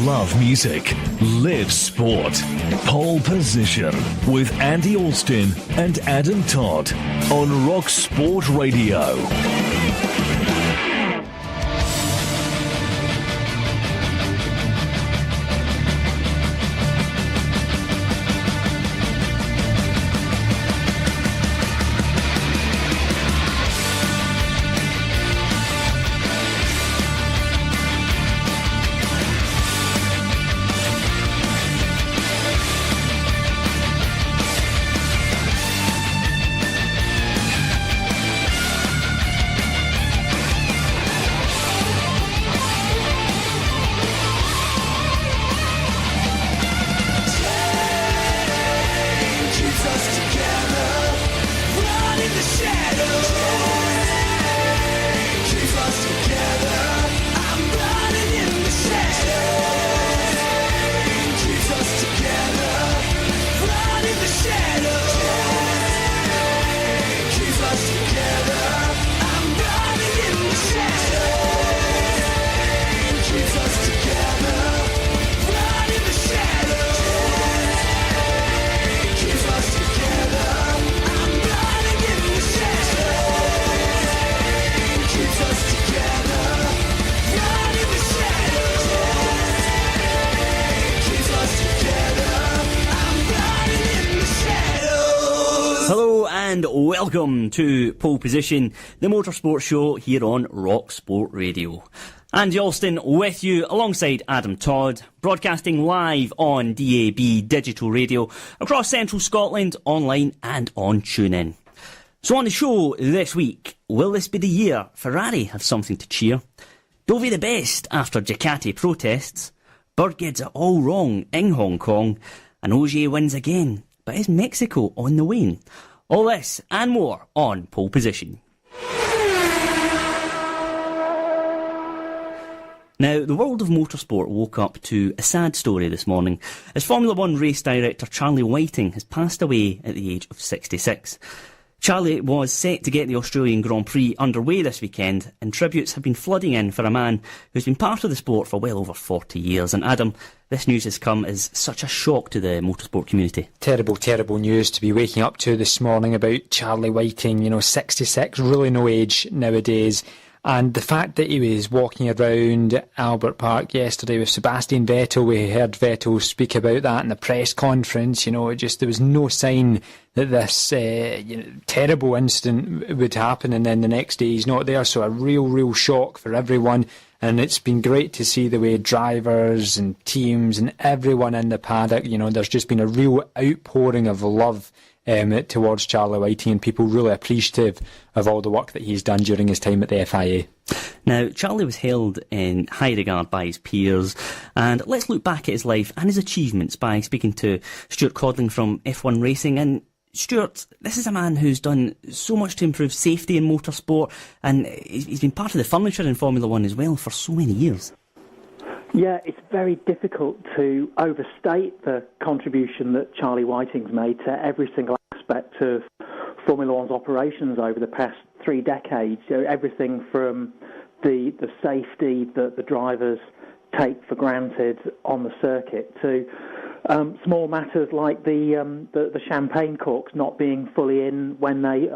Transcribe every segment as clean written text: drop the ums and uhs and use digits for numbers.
Love music, live sport. Pole Position with Andy Alston and Adam Todd on Rock Sport Radio. Welcome to Pole Position, the motorsport show here on Rock Sport Radio. Andy Alston with you alongside Adam Todd, broadcasting live on DAB digital radio across central Scotland, online and on TuneIn. So on the show this week, will this be the year Ferrari have something to cheer? Dovi the best after Ducati protests? Bird gets it all wrong in Hong Kong, and Ogier wins again, but is Mexico on the wane? All this and more on Pole Position. Now, the world of motorsport woke up to a sad story this morning as Formula One race director Charlie Whiting has passed away at the age of 66. Charlie was set to get the Australian Grand Prix underway this weekend, and tributes have been flooding in for a man who's been part of the sport for well over 40 years. And Adam, this news has come as such a shock to the motorsport community. Terrible, terrible news to be waking up to this morning about Charlie Whiting, 66, really no age nowadays. And the fact that he was walking around Albert Park yesterday with Sebastian Vettel, we heard Vettel speak about that in the press conference, there was no sign that this terrible incident would happen, and then the next day he's not there, so a real shock for everyone. And it's been great to see the way drivers and teams and everyone in the paddock, there's just been a real outpouring of love towards Charlie Whiting, and people really appreciative of all the work that he's done during his time at the FIA. Now, Charlie was held in high regard by his peers, and let's look back at his life and his achievements by speaking to Stuart Codling from F1 Racing. And Stuart, this is a man who's done so much to improve safety in motorsport, and he's been part of the furniture in Formula One as well for so many years. Yeah, it's very difficult to overstate the contribution that Charlie Whiting's made to every single aspect of Formula One's operations over the past 3 decades. Everything from the safety that the drivers take for granted on the circuit to small matters like the champagne corks not being fully in when they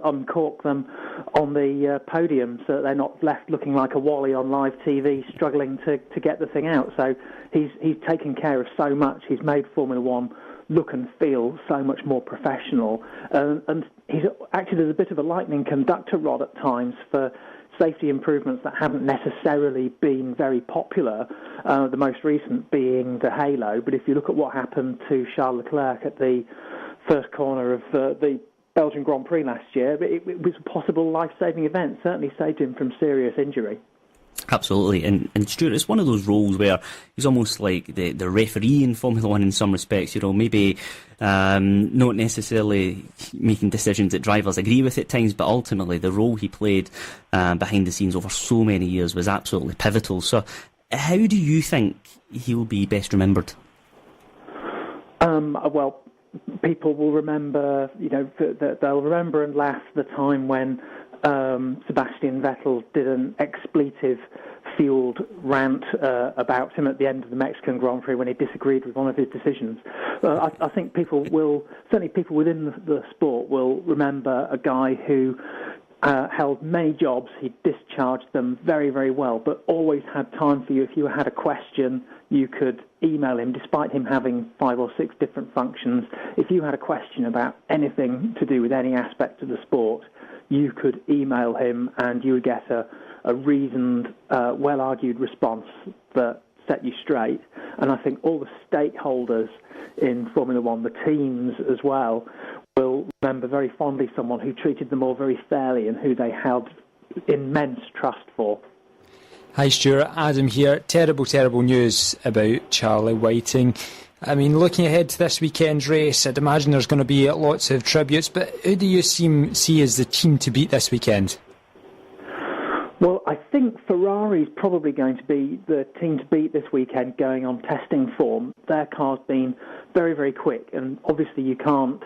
uncork them on the podium, so that they're not left looking like a Wally on live TV struggling to get the thing out. So he's taken care of so much. He's made Formula One look and feel so much more professional, and he's acted as a bit of a lightning conductor rod at times for safety improvements that haven't necessarily been very popular, the most recent being the halo. But if you look at what happened to Charles Leclerc at the first corner of the Belgian Grand Prix last year, it was a possible life-saving event, certainly saved him from serious injury. Absolutely, and Stuart, it's one of those roles where he's almost like the referee in Formula One in some respects, maybe not necessarily making decisions that drivers agree with at times, but ultimately the role he played behind the scenes over so many years was absolutely pivotal. So how do you think he will be best remembered? Well, people will remember, they'll remember and laugh the time when Sebastian Vettel did an expletive fueled rant about him at the end of the Mexican Grand Prix when he disagreed with one of his decisions. I think certainly people within the sport will remember a guy who held many jobs. He discharged them very, very well, but always had time for you. If you had a question, you could email him, despite him having 5 or 6 different functions. If you had a question about anything to do with any aspect of the sport, you could email him and you would get a reasoned, well-argued response that set you straight. And I think all the stakeholders in Formula One, the teams as well, will remember very fondly someone who treated them all very fairly and who they held immense trust for. Hi Stuart, Adam here. Terrible news about Charlie Whiting. I mean, looking ahead to this weekend's race, I'd imagine there's going to be lots of tributes, but who do you see as the team to beat this weekend? Well, I think Ferrari's probably going to be the team to beat this weekend going on testing form. Their car's been very, very quick, and obviously you can't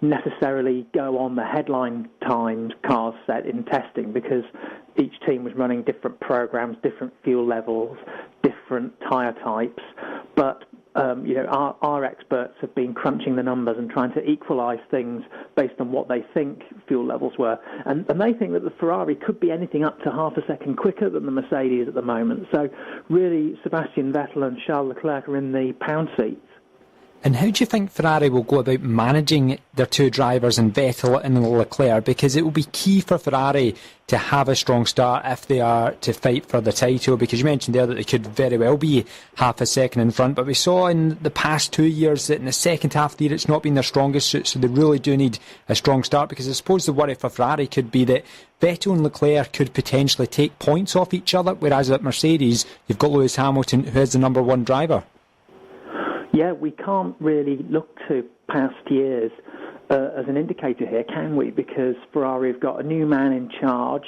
necessarily go on the headline times cars set in testing because each team was running different programs, different fuel levels, different tyre types. But our experts have been crunching the numbers and trying to equalise things based on what they think fuel levels were. And they think that the Ferrari could be anything up to half a second quicker than the Mercedes at the moment. So really, Sebastian Vettel and Charles Leclerc are in the pound seats. And how do you think Ferrari will go about managing their two drivers in Vettel and Leclerc? Because it will be key for Ferrari to have a strong start if they are to fight for the title. Because you mentioned there that they could very well be half a second in front. But we saw in the past 2 years that in the second half of the year it's not been their strongest suit. So they really do need a strong start. Because I suppose the worry for Ferrari could be that Vettel and Leclerc could potentially take points off each other. Whereas at Mercedes, you've got Lewis Hamilton, who is the number one driver. Yeah, we can't really look to past years as an indicator here, can we? Because Ferrari have got a new man in charge.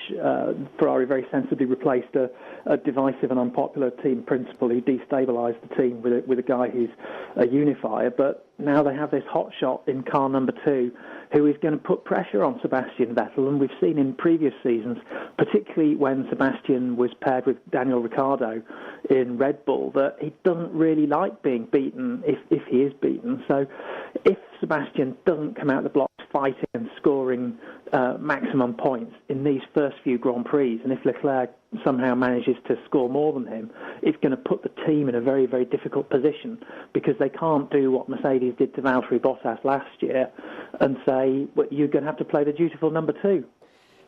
Ferrari very sensibly replaced a divisive and unpopular team principal who destabilised the team with a guy who's a unifier. But now they have this hotshot in car number 2 who is going to put pressure on Sebastian Vettel. And we've seen in previous seasons, particularly when Sebastian was paired with Daniel Ricciardo in Red Bull, that he doesn't really like being beaten if he is beaten. So if Sebastian doesn't come out the blocks fighting and scoring maximum points in these first few Grand Prix, and if Leclerc somehow manages to score more than him, it's going to put the team in a very, very difficult position because they can't do what Mercedes did to Valtteri Bottas last year and say, well, you're going to have to play the dutiful number 2.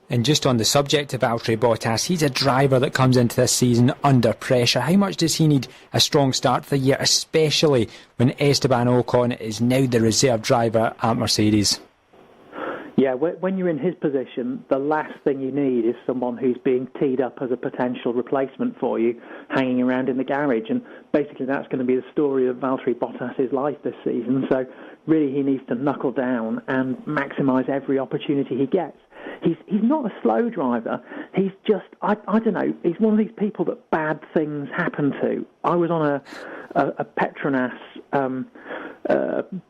And just on the subject of Valtteri Bottas, he's a driver that comes into this season under pressure. How much does he need a strong start to the year, especially when Esteban Ocon is now the reserve driver at Mercedes? Yeah, when you're in his position, the last thing you need is someone who's being teed up as a potential replacement for you, hanging around in the garage. And basically that's going to be the story of Valtteri Bottas' life this season. So really he needs to knuckle down and maximise every opportunity he gets. He's not a slow driver. He's just, I don't know, he's one of these people that bad things happen to. I was on a Petronas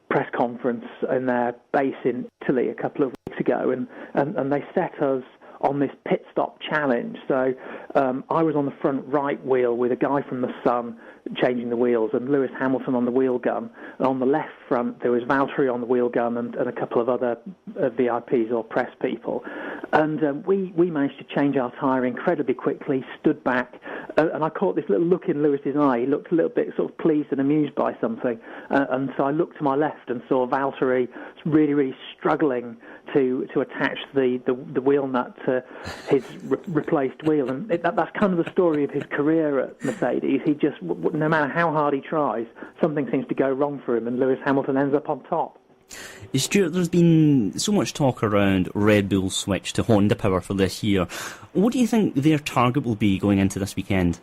press conference in their base in Italy a couple of weeks ago, and they set us on this pit stop challenge. So I was on the front right wheel with a guy from the Sun changing the wheels and Lewis Hamilton on the wheel gun. And on the left front there was Valtteri on the wheel gun and a couple of other VIPs or press people. And we managed to change our tyre incredibly quickly, stood back, and I caught this little look in Lewis's eye. He looked a little bit sort of pleased and amused by something. And so I looked to my left and saw Valtteri really, really struggling to attach the wheel nut to his replaced wheel. And that's kind of the story of his career at Mercedes. He just, no matter how hard he tries, something seems to go wrong for him, and Lewis Hamilton ends up on top. Stuart, there's been so much talk around Red Bull's switch to Honda power for this year. What do you think their target will be going into this weekend?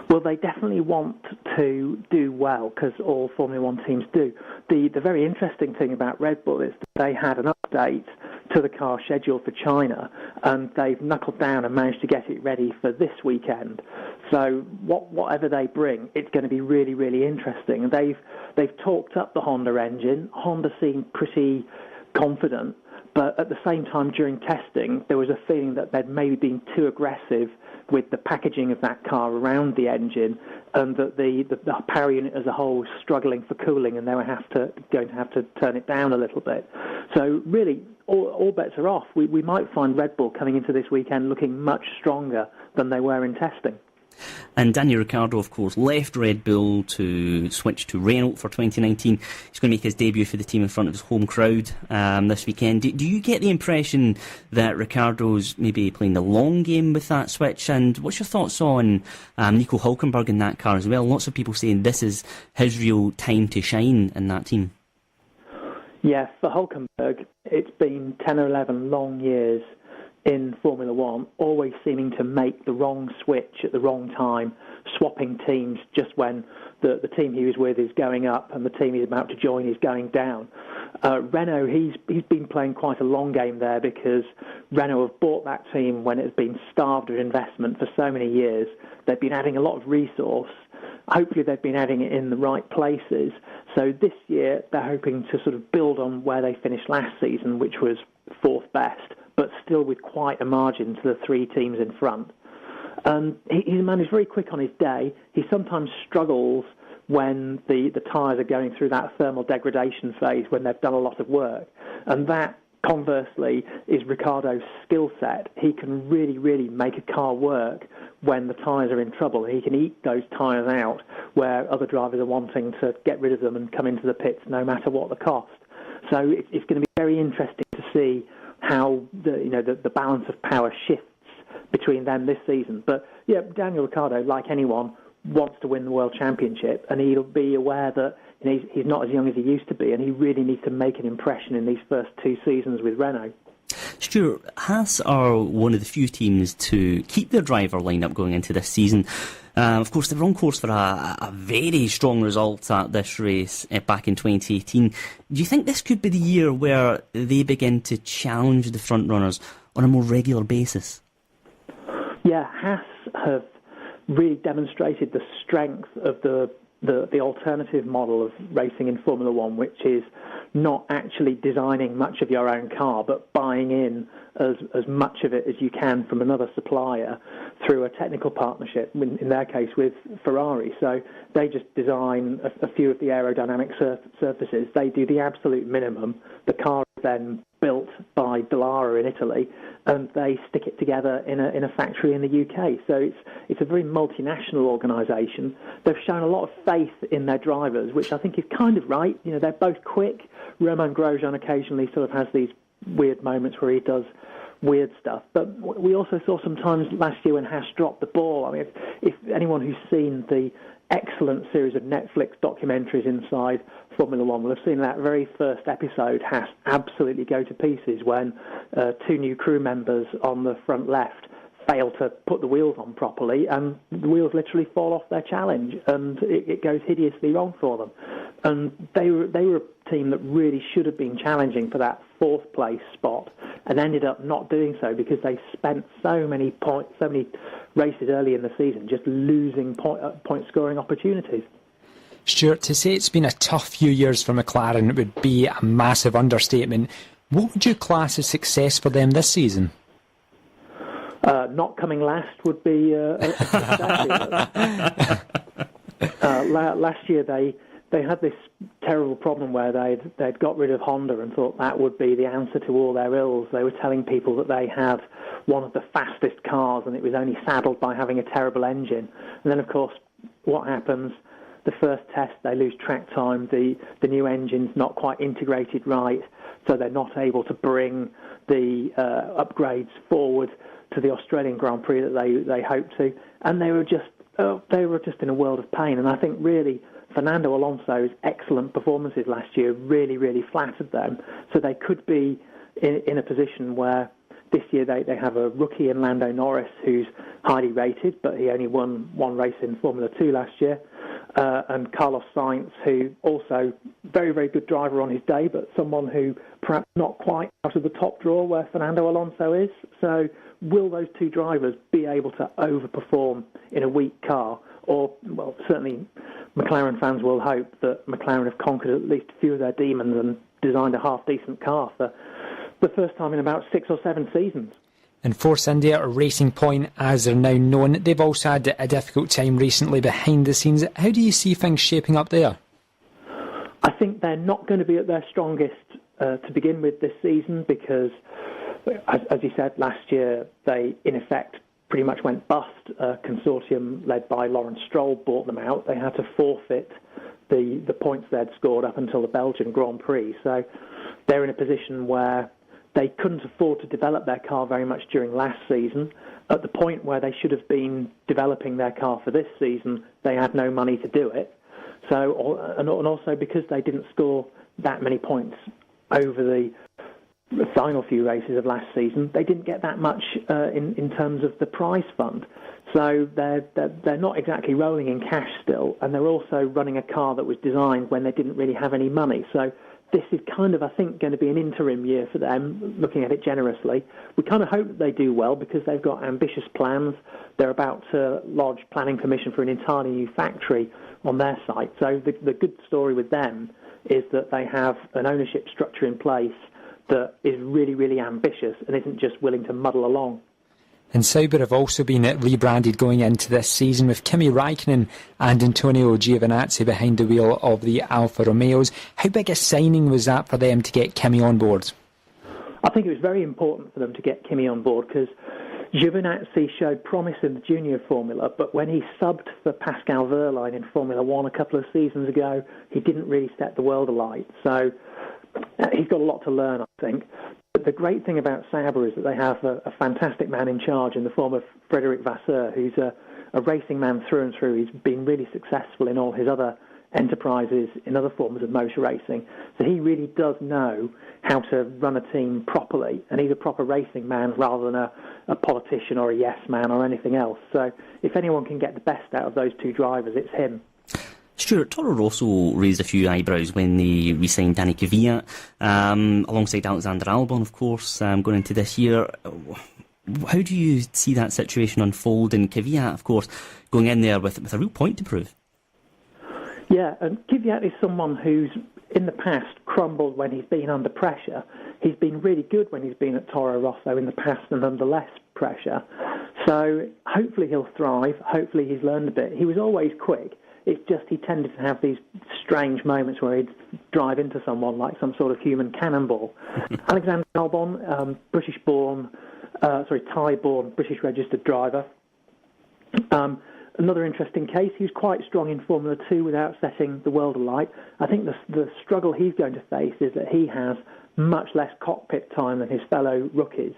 Well, they definitely want to do well, because all Formula One teams do. The very interesting thing about Red Bull is that they had an update to the car scheduled for China, and they've knuckled down and managed to get it ready for this weekend. So whatever they bring, it's going to be really, really interesting. They've talked up the Honda engine. Honda seem pretty confident, But at the same time, during testing, there was a feeling that they'd maybe been too aggressive with the packaging of that car around the engine, and that the power unit as a whole was struggling for cooling, and they were going to have to turn it down a little bit. So really, all bets are off. We might find Red Bull coming into this weekend looking much stronger than they were in testing. And Daniel Ricciardo, of course, left Red Bull to switch to Renault for 2019. He's going to make his debut for the team in front of his home crowd this weekend. Do you get the impression that Ricciardo's maybe playing the long game with that switch? And what's your thoughts on Nico Hülkenberg in that car as well? Lots of people saying this is his real time to shine in that team. Yeah, for Hülkenberg, it's been 10 or 11 long years in Formula One, always seeming to make the wrong switch at the wrong time, swapping teams just when the team he was with is going up and the team he's about to join is going down. Renault, he's been playing quite a long game there, because Renault have bought that team when it's been starved of investment for so many years. They've been adding a lot of resource. Hopefully they've been adding it in the right places. So this year they're hoping to sort of build on where they finished last season, which was fourth best, but still with quite a margin to the three teams in front. He's a man who's very quick on his day. He sometimes struggles when the tyres are going through that thermal degradation phase, when they've done a lot of work. And that, conversely, is Ricciardo's skill set. He can really, really make a car work when the tyres are in trouble. He can eat those tyres out where other drivers are wanting to get rid of them and come into the pits no matter what the cost. So it's going to be very interesting to see how the balance of power shifts between them this season. But yeah, Daniel Ricciardo, like anyone, wants to win the World Championship, and he'll be aware that he's not as young as he used to be, and he really needs to make an impression in these first two seasons with Renault. Stuart, Haas are one of the few teams to keep their driver lineup going into this season. Of course, they were on course for a very strong result at this race back in 2018. Do you think this could be the year where they begin to challenge the front runners on a more regular basis? Yeah, Haas have really demonstrated the strength of the alternative model of racing in Formula One, which is not actually designing much of your own car, but buying in as much of it as you can from another supplier through a technical partnership, in their case with Ferrari. So they just design a few of the aerodynamic surfaces. They do the absolute minimum. The car is then built by Dallara in Italy, and they stick it together in a factory in the UK. So it's a very multinational organisation. They've shown a lot of faith in their drivers, which I think is kind of right. They're both quick. Romain Grosjean occasionally sort of has these weird moments where he does weird stuff. But we also saw sometimes last year when Haas dropped the ball. I mean, if anyone who's seen the excellent series of Netflix documentaries inside Formula One will have seen that very first episode, Haas absolutely go to pieces when two new crew members on the front left fail to put the wheels on properly, and the wheels literally fall off their challenge, and it goes hideously wrong for them. And they were a team that really should have been challenging for that fourth place spot, and ended up not doing so because they spent so many races early in the season just losing point scoring opportunities. Stuart, to say it's been a tough few years for McLaren would be a massive understatement. What would you class as success for them this season? Not coming last would be a success. Last year they had this terrible problem where they'd got rid of Honda and thought that would be the answer to all their ills. They were telling people that they had one of the fastest cars and it was only saddled by having a terrible engine. And then, of course, what happens? The first test, they lose track time. The new engine's not quite integrated right, so they're not able to bring the upgrades forward to the Australian Grand Prix that they hoped to. And they were just in a world of pain. And I think really Fernando Alonso's excellent performances last year really, really flattered them. So they could be in a position where this year they have a rookie in Lando Norris who's highly rated, but he only won one race in Formula 2 last year. And Carlos Sainz, who also very, very good driver on his day, but someone who perhaps not quite out of the top draw where Fernando Alonso is. So will those two drivers be able to overperform in a weak car? Or, well, certainly McLaren fans will hope that McLaren have conquered at least a few of their demons and designed a half-decent car for the first time in about 6 or 7 seasons. And Force India, Racing Point, as they're now known, they've also had a difficult time recently behind the scenes. How do you see things shaping up there? I think they're not going to be at their strongest to begin with this season because, as you said, last year they, in effect, pretty much went bust. A consortium led by Lawrence Stroll bought them out. They had to forfeit the points they'd scored up until the Belgian Grand Prix. So they're in a position where they couldn't afford to develop their car very much during last season. At the point where they should have been developing their car for this season, they had no money to do it. So, and also because they didn't score that many points over the final few races of last season, they didn't get that much in terms of the prize fund. So they're not exactly rolling in cash still, and they're also running a car that was designed when they didn't really have any money. So this is kind of, I think, going to be an interim year for them, looking at it generously. We kind of hope that they do well because they've got ambitious plans. They're about to lodge planning permission for an entirely new factory on their site. So the good story with them is that they have an ownership structure in place that is really, really ambitious and isn't just willing to muddle along. And Sauber have also been rebranded going into this season with Kimi Raikkonen and Antonio Giovinazzi behind the wheel of the Alfa Romeos. How big a signing was that for them to get Kimi on board? I think it was very important for them to get Kimi on board because Giovinazzi showed promise in the junior formula, but when he subbed for Pascal Wehrlein in Formula One a couple of seasons ago, he didn't really set the world alight. So he's got a lot to learn, I think. But the great thing about Sauber is that they have a fantastic man in charge in the form of Frederic Vasseur, who's a racing man through and through. He's been really successful in all his other enterprises in other forms of motor racing. So he really does know how to run a team properly, and he's a proper racing man rather than a politician or a yes man or anything else. So if anyone can get the best out of those two drivers, it's him. Stuart, Toro Rosso raised a few eyebrows when they re-signed Danny Kvyat, alongside Alexander Albon, of course, going into this year. How do you see that situation unfold? And Kvyat, of course, going in there with a real point to prove. Yeah, and Kvyat is someone who's in the past crumbled when he's been under pressure. He's been really good when he's been at Toro Rosso in the past and under less pressure. So hopefully he'll thrive. Hopefully he's learned a bit. He was always quick. It's just he tended to have these strange moments where he'd drive into someone like some sort of human cannonball. Alexander Albon, Thai-born, British registered driver. Another interesting case, he was quite strong in Formula 2 without setting the world alight. I think the struggle he's going to face is that he has much less cockpit time than his fellow rookies.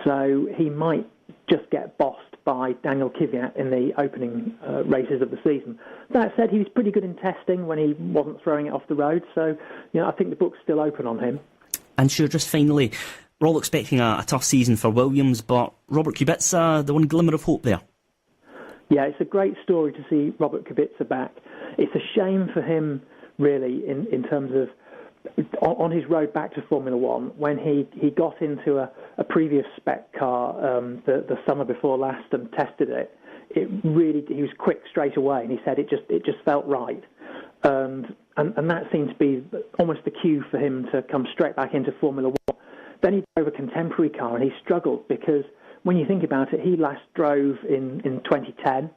So he might just get bossed by Daniel Kvyat in the opening races of the season. That said, he was pretty good in testing when he wasn't throwing it off the road, so I think the book's still open on him. And sure, just finally, we're all expecting a tough season for Williams, but Robert Kubica, the one glimmer of hope there. Yeah, it's a great story to see Robert Kubica back. It's a shame for him, really, in terms of on his road back to Formula One, when he got into a previous spec car the summer before last and tested it. He was quick straight away, and he said it just felt right, and that seemed to be almost the cue for him to come straight back into Formula One. Then he drove a contemporary car, and he struggled because when you think about it, he last drove in 2010.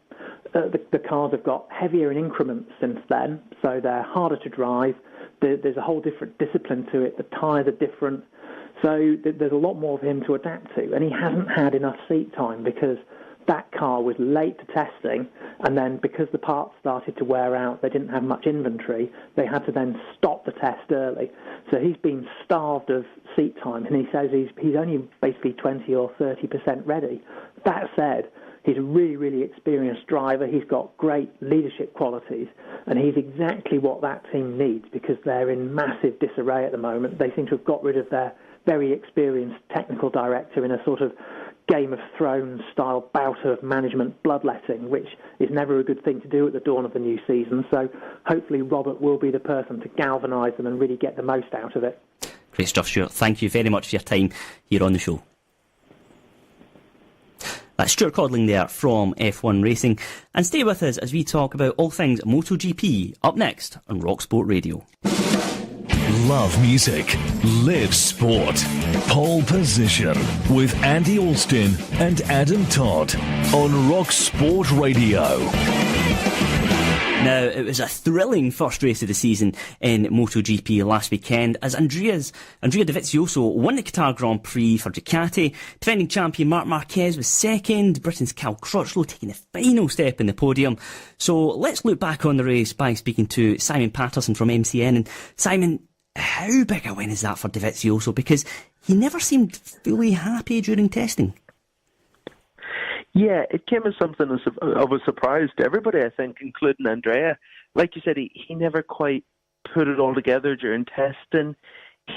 The cars have got heavier in increments since then, so they're harder to drive. There's a whole different discipline to it. The tyres are different. So there's a lot more for him to adapt to. And he hasn't had enough seat time because that car was late to testing. And then because the parts started to wear out, they didn't have much inventory. They had to then stop the test early. So he's been starved of seat time. And he says he's only basically 20 or 30% ready. That said, he's a really, really experienced driver. He's got great leadership qualities, and he's exactly what that team needs because they're in massive disarray at the moment. They seem to have got rid of their very experienced technical director in a sort of Game of Thrones style bout of management bloodletting, which is never a good thing to do at the dawn of the new season. So hopefully Robert will be the person to galvanise them and really get the most out of it. Great stuff, Stuart. Thank you very much for your time here on the show. That's Stuart Codling there from F1 Racing. And stay with us as we talk about all things MotoGP up next on Rock Sport Radio. Love music. Live sport. Pole Position with Andy Alston and Adam Todd on Rock Sport Radio. Now, it was a thrilling first race of the season in MotoGP last weekend as Andrea Dovizioso won the Qatar Grand Prix for Ducati. Defending champion Marc Marquez was second, Britain's Cal Crutchlow taking the final step in the podium. So let's look back on the race by speaking to Simon Patterson from MCN. And Simon, how big a win is that for Dovizioso? Because he never seemed fully happy during testing. Yeah, it came as something of a surprise to everybody, I think, including Andrea. Like you said, he never quite put it all together during testing.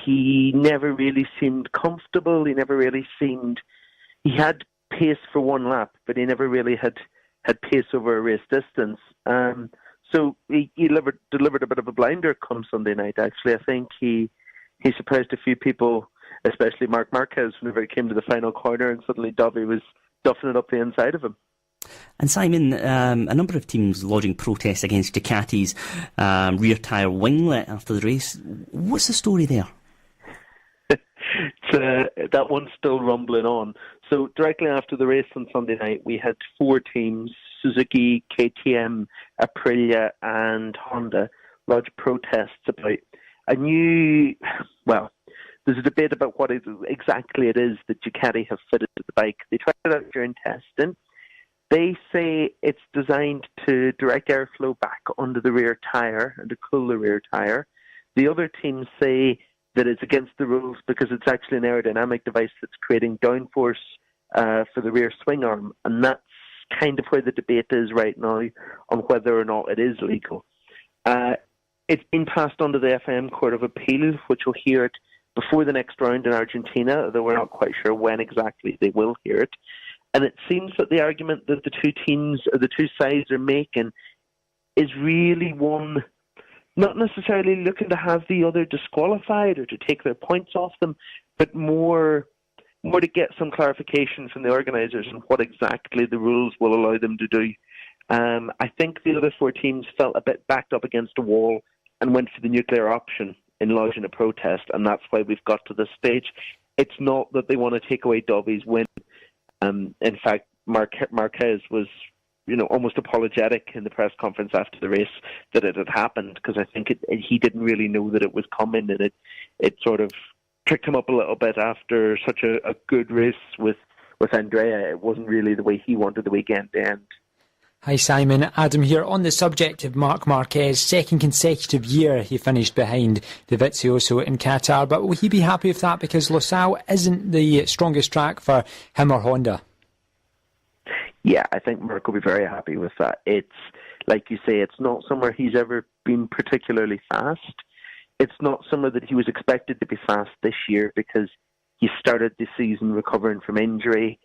He never really seemed comfortable. He never really seemed... He had pace for one lap, but he never really had pace over a race distance. So he delivered a bit of a blinder come Sunday night, actually. I think he surprised a few people, especially Marc Marquez, whenever it came to the final corner, and suddenly Dovey was duffing it up the inside of him. And Simon, a number of teams lodging protests against Ducati's rear tyre winglet after the race. What's the story there? That one's still rumbling on. So directly after the race on Sunday night, we had four teams, Suzuki, KTM, Aprilia and Honda, lodge protests about a new... Well, there's a debate about what exactly it is that Ducati have fitted to the bike. They tried it out during testing. They say it's designed to direct airflow back under the rear tyre and to cool the rear tyre. The other teams say that it's against the rules because it's actually an aerodynamic device that's creating downforce for the rear swing arm. And that's kind of where the debate is right now on whether or not it is legal. It's been passed on to the FIM Court of Appeal, which will hear it before the next round in Argentina, though we're not quite sure when exactly they will hear it. And it seems that the argument that the two teams, or the two sides are making is really one, not necessarily looking to have the other disqualified or to take their points off them, but more to get some clarification from the organisers on what exactly the rules will allow them to do. I think the other four teams felt a bit backed up against a wall and went for the nuclear option in lodging a protest, and that's why we've got to this stage. It's not that they want to take away Dobby's win. In fact, Marquez was, almost apologetic in the press conference after the race that it had happened, because I think he didn't really know that it was coming, and it sort of tricked him up a little bit after such a good race with Andrea. It wasn't really the way he wanted the weekend to end. Hi Simon, Adam here. On the subject of Marc Marquez, second consecutive year he finished behind Dovizioso in Qatar, but will he be happy with that because Losail isn't the strongest track for him or Honda? Yeah, I think Marc will be very happy with that. It's, like you say, it's not somewhere he's ever been particularly fast. It's not somewhere that he was expected to be fast this year because he started the season recovering from injury,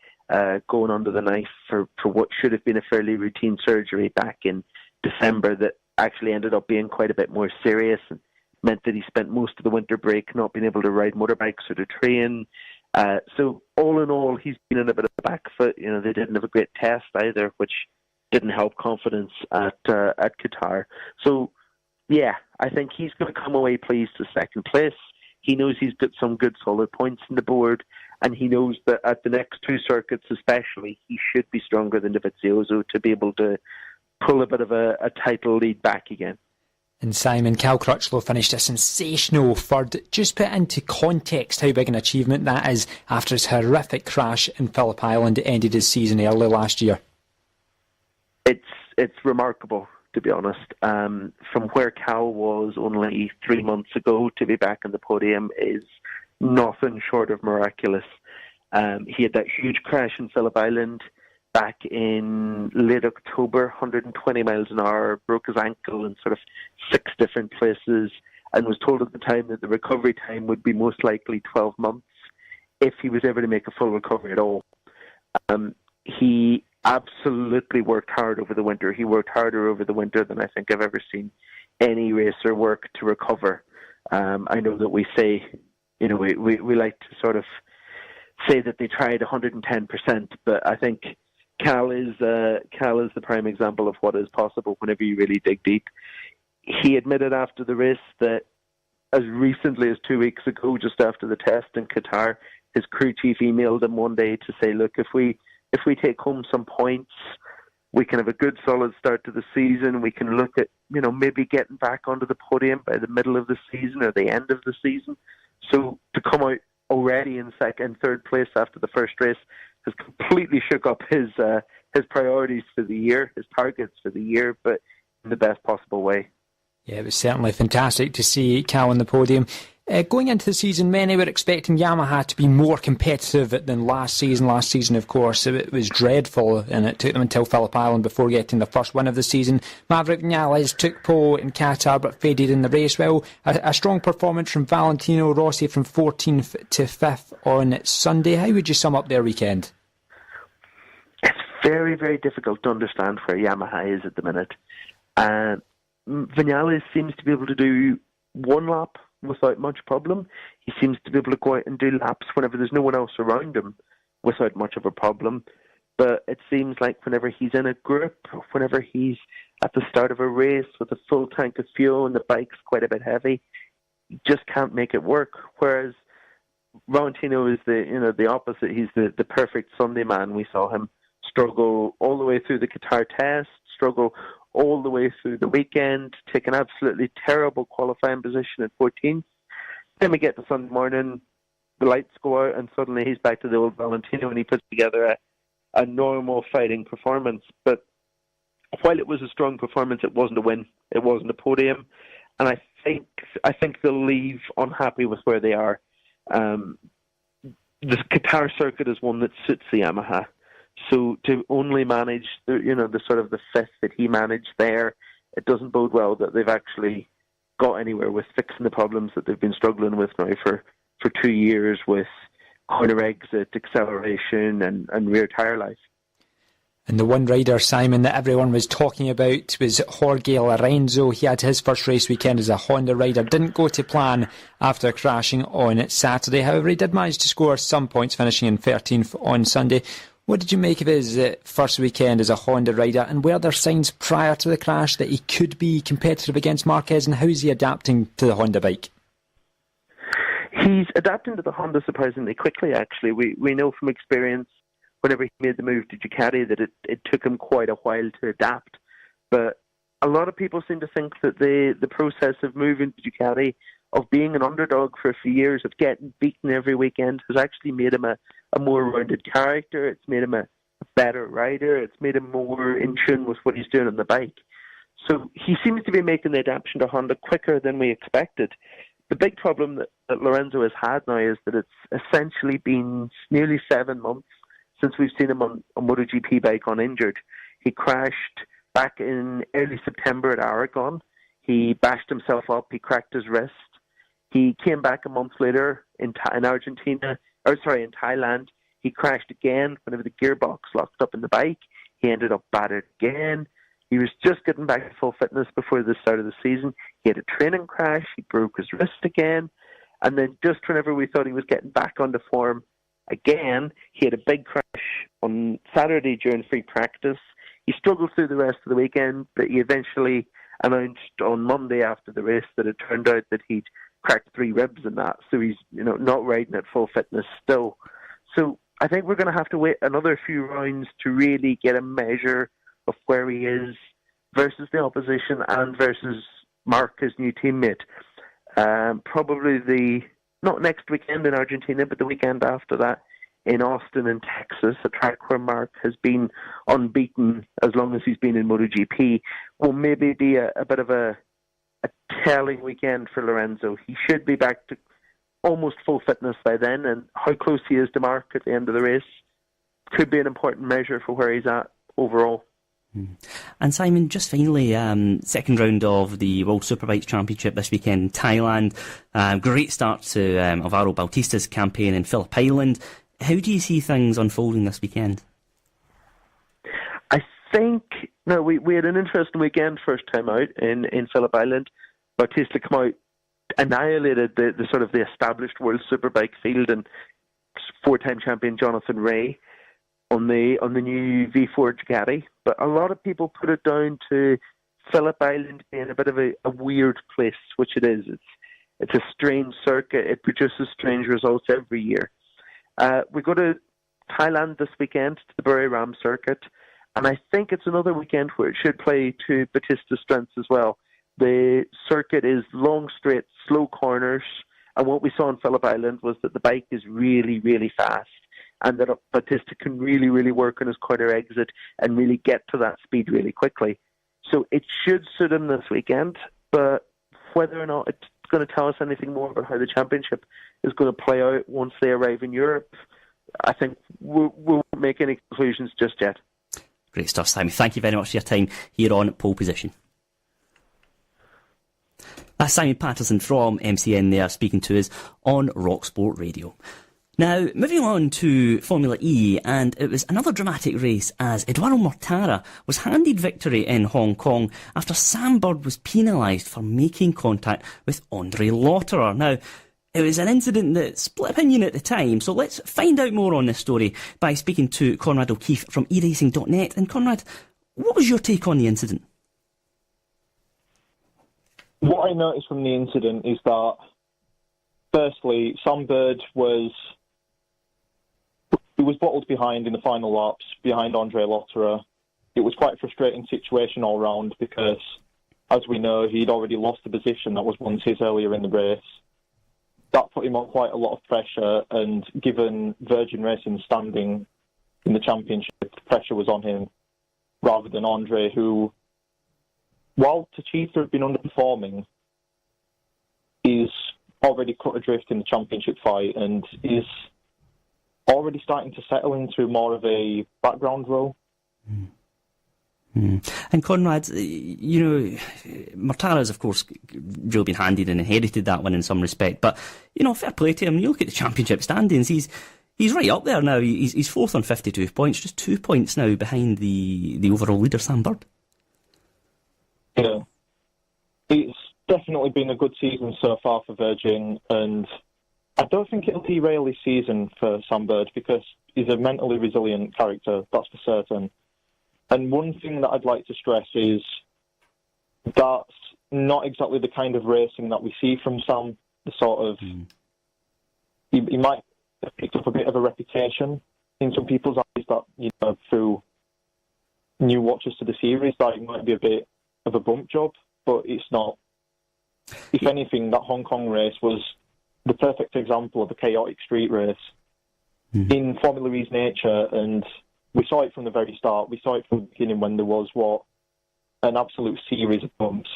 going under the knife for what should have been a fairly routine surgery back in December that actually ended up being quite a bit more serious and meant that he spent most of the winter break not being able to ride motorbikes or to train. So all in all, he's been in a bit of a back foot. They didn't have a great test either, which didn't help confidence at Qatar. So, yeah, I think he's going to come away pleased with second place. He knows he's got some good solid points on the board, and he knows that at the next two circuits especially, he should be stronger than Dovizioso to be able to pull a bit of a title lead back again. And Simon, Cal Crutchlow finished a sensational third. Just put into context how big an achievement that is after his horrific crash in Phillip Island ended his season early last year. It's remarkable, to be honest. From where Cal was only 3 months ago to be back on the podium is nothing short of miraculous. He had that huge crash in Phillip Island back in late October, 120 miles an hour, broke his ankle in sort of 6 different places, and was told at the time that the recovery time would be most likely 12 months if he was ever to make a full recovery at all. He absolutely worked hard over the winter. He worked harder over the winter than I think I've ever seen any racer work to recover. I know that we say, we like to sort of say that they tried 110%, but I think Cal is the prime example of what is possible whenever you really dig deep. He admitted after the race that as recently as 2 weeks ago, just after the test in Qatar, his crew chief emailed him one day to say, look, if we take home some points, we can have a good solid start to the season. We can look at, maybe getting back onto the podium by the middle of the season or the end of the season. So to come out already in third place after the first race has completely shook up his priorities for the year, his targets for the year, but in the best possible way. Yeah, it was certainly fantastic to see Cal on the podium. Going into the season, many were expecting Yamaha to be more competitive than last season. Last season, of course, it was dreadful, and it took them until Phillip Island before getting the first win of the season. Maverick Vinales took pole in Qatar but faded in the race. Well, a strong performance from Valentino Rossi from 14th to 5th on Sunday. How would you sum up their weekend? It's very, very difficult to understand where Yamaha is at the minute. Vinales seems to be able to do one lap without much problem. He seems to be able to go out and do laps whenever there's no one else around him without much of a problem. But it seems like whenever he's in a group, whenever he's at the start of a race with a full tank of fuel and the bike's quite a bit heavy, he just can't make it work. Whereas Valentino is the opposite. He's the perfect Sunday man. We saw him struggle all the way through the Qatar test, struggle all the way through the weekend, take an absolutely terrible qualifying position at 14th. Then we get to Sunday morning, the lights go out, and suddenly he's back to the old Valentino, and he puts together a normal fighting performance. But while it was a strong performance, it wasn't a win. It wasn't a podium. And I think they'll leave unhappy with where they are. The Qatar circuit is one that suits the Yamaha. So to only manage the sort of the fifth that he managed there, it doesn't bode well that they've actually got anywhere with fixing the problems that they've been struggling with now for 2 years with corner exit, acceleration and rear tyre life. And the one rider, Simon, that everyone was talking about was Jorge Lorenzo. He had his first race weekend as a Honda rider. Didn't go to plan after crashing on Saturday. However, he did manage to score some points, finishing in 13th on Sunday. What did you make of his first weekend as a Honda rider, and were there signs prior to the crash that he could be competitive against Marquez, and how is he adapting to the Honda bike? He's adapting to the Honda surprisingly quickly, actually. We know from experience, whenever he made the move to Ducati, that it took him quite a while to adapt. But a lot of people seem to think that the process of moving to Ducati, of being an underdog for a few years, of getting beaten every weekend, has actually made him a more rounded character. It's made him a better rider. It's made him more in tune with what he's doing on the bike. So he seems to be making the adaptation to Honda quicker than we expected. The big problem that Lorenzo has had now is that it's essentially been nearly 7 months since we've seen him on a MotoGP bike uninjured. He crashed back in early September at Aragon. He bashed himself up. He cracked his wrist. He came back a month later in Thailand. He crashed again whenever the gearbox locked up in the bike. He ended up battered again. He was just getting back to full fitness before the start of the season. He had a training crash. He broke his wrist again. And then just whenever we thought he was getting back onto form again, he had a big crash on Saturday during free practice. He struggled through the rest of the weekend, but he eventually announced on Monday after the race that it turned out that he'd cracked 3 ribs in that. So he's not riding at full fitness still. So I think we're going to have to wait another few rounds to really get a measure of where he is versus the opposition and versus Mark, his new teammate. Probably not next weekend in Argentina, but the weekend after that in Austin in Texas, a track where Mark has been unbeaten as long as he's been in MotoGP, will maybe be a bit of a telling weekend for Lorenzo. He should be back to almost full fitness by then, and how close he is to Mark at the end of the race could be an important measure for where he's at overall. And Simon, just finally, second round of the World Superbikes Championship this weekend in Thailand. Great start to Alvaro Bautista's campaign in Phillip Island. How do you see things unfolding this weekend? I think we had an interesting weekend first time out in Phillip Island. Bautista came out, annihilated the sort of the established World Superbike field, and 4-time champion Jonathan Rea on the new V4 Ducati. But a lot of people put it down to Phillip Island being a bit of a weird place, which it is. It's a strange circuit. It produces strange results every year. We go to Thailand this weekend to the Buriram circuit, and I think it's another weekend where it should play to Batista's strengths as well. The circuit is long, straight, slow corners, and what we saw on Phillip Island was that the bike is really, really fast, and that Batista can really, really work on his corner exit and really get to that speed really quickly. So it should suit him this weekend, but whether or not it's going to tell us anything more about how the championship is going to play out once they arrive in Europe, I think we won't make any conclusions just yet. Great stuff, Simon. Thank you very much for your time here on Pole Position. That's Simon Patterson from MCN there speaking to us on Rock Sport Radio. Now, moving on to Formula E, and it was another dramatic race as Eduardo Mortara was handed victory in Hong Kong after Sam Bird was penalised for making contact with Andre Lotterer. Now, it was an incident that split opinion at the time, so let's find out more on this story by speaking to Conrad O'Keefe from eracing.net. And Conrad, what was your take on the incident? What I noticed from the incident is that, firstly, Sam Bird was bottled behind in the final laps, behind Andre Lotterer. It was quite a frustrating situation all round because, as we know, he'd already lost the position that was once his earlier in the race. That put him on quite a lot of pressure, and given Virgin Racing's standing in the championship, the pressure was on him rather than Andre, who, while Techeetah had been underperforming, is already cut adrift in the championship fight and is already starting to settle into more of a background role. And Conrad, you know, Mortara's of course really been handed and inherited that one in some respect, but you know, fair play to him. You look at the championship standings, he's right up there now. He's fourth on 52 points, just 2 points now behind the overall leader, Sam Bird. Yeah, it's definitely been a good season so far for Virgin, and I don't think it'll derail his season for Sam Bird because he's a mentally resilient character, that's for certain. And one thing that I'd like to stress is that's not exactly the kind of racing that we see from Sam. The sort of he might have picked up a bit of a reputation in some people's eyes that, you know, through new watchers to the series, that it might be a bit of a bump job, but it's not. If anything, that Hong Kong race was the perfect example of a chaotic street race in Formula E's nature, and we saw it from the very start. We saw it from the beginning when there was an absolute series of bumps.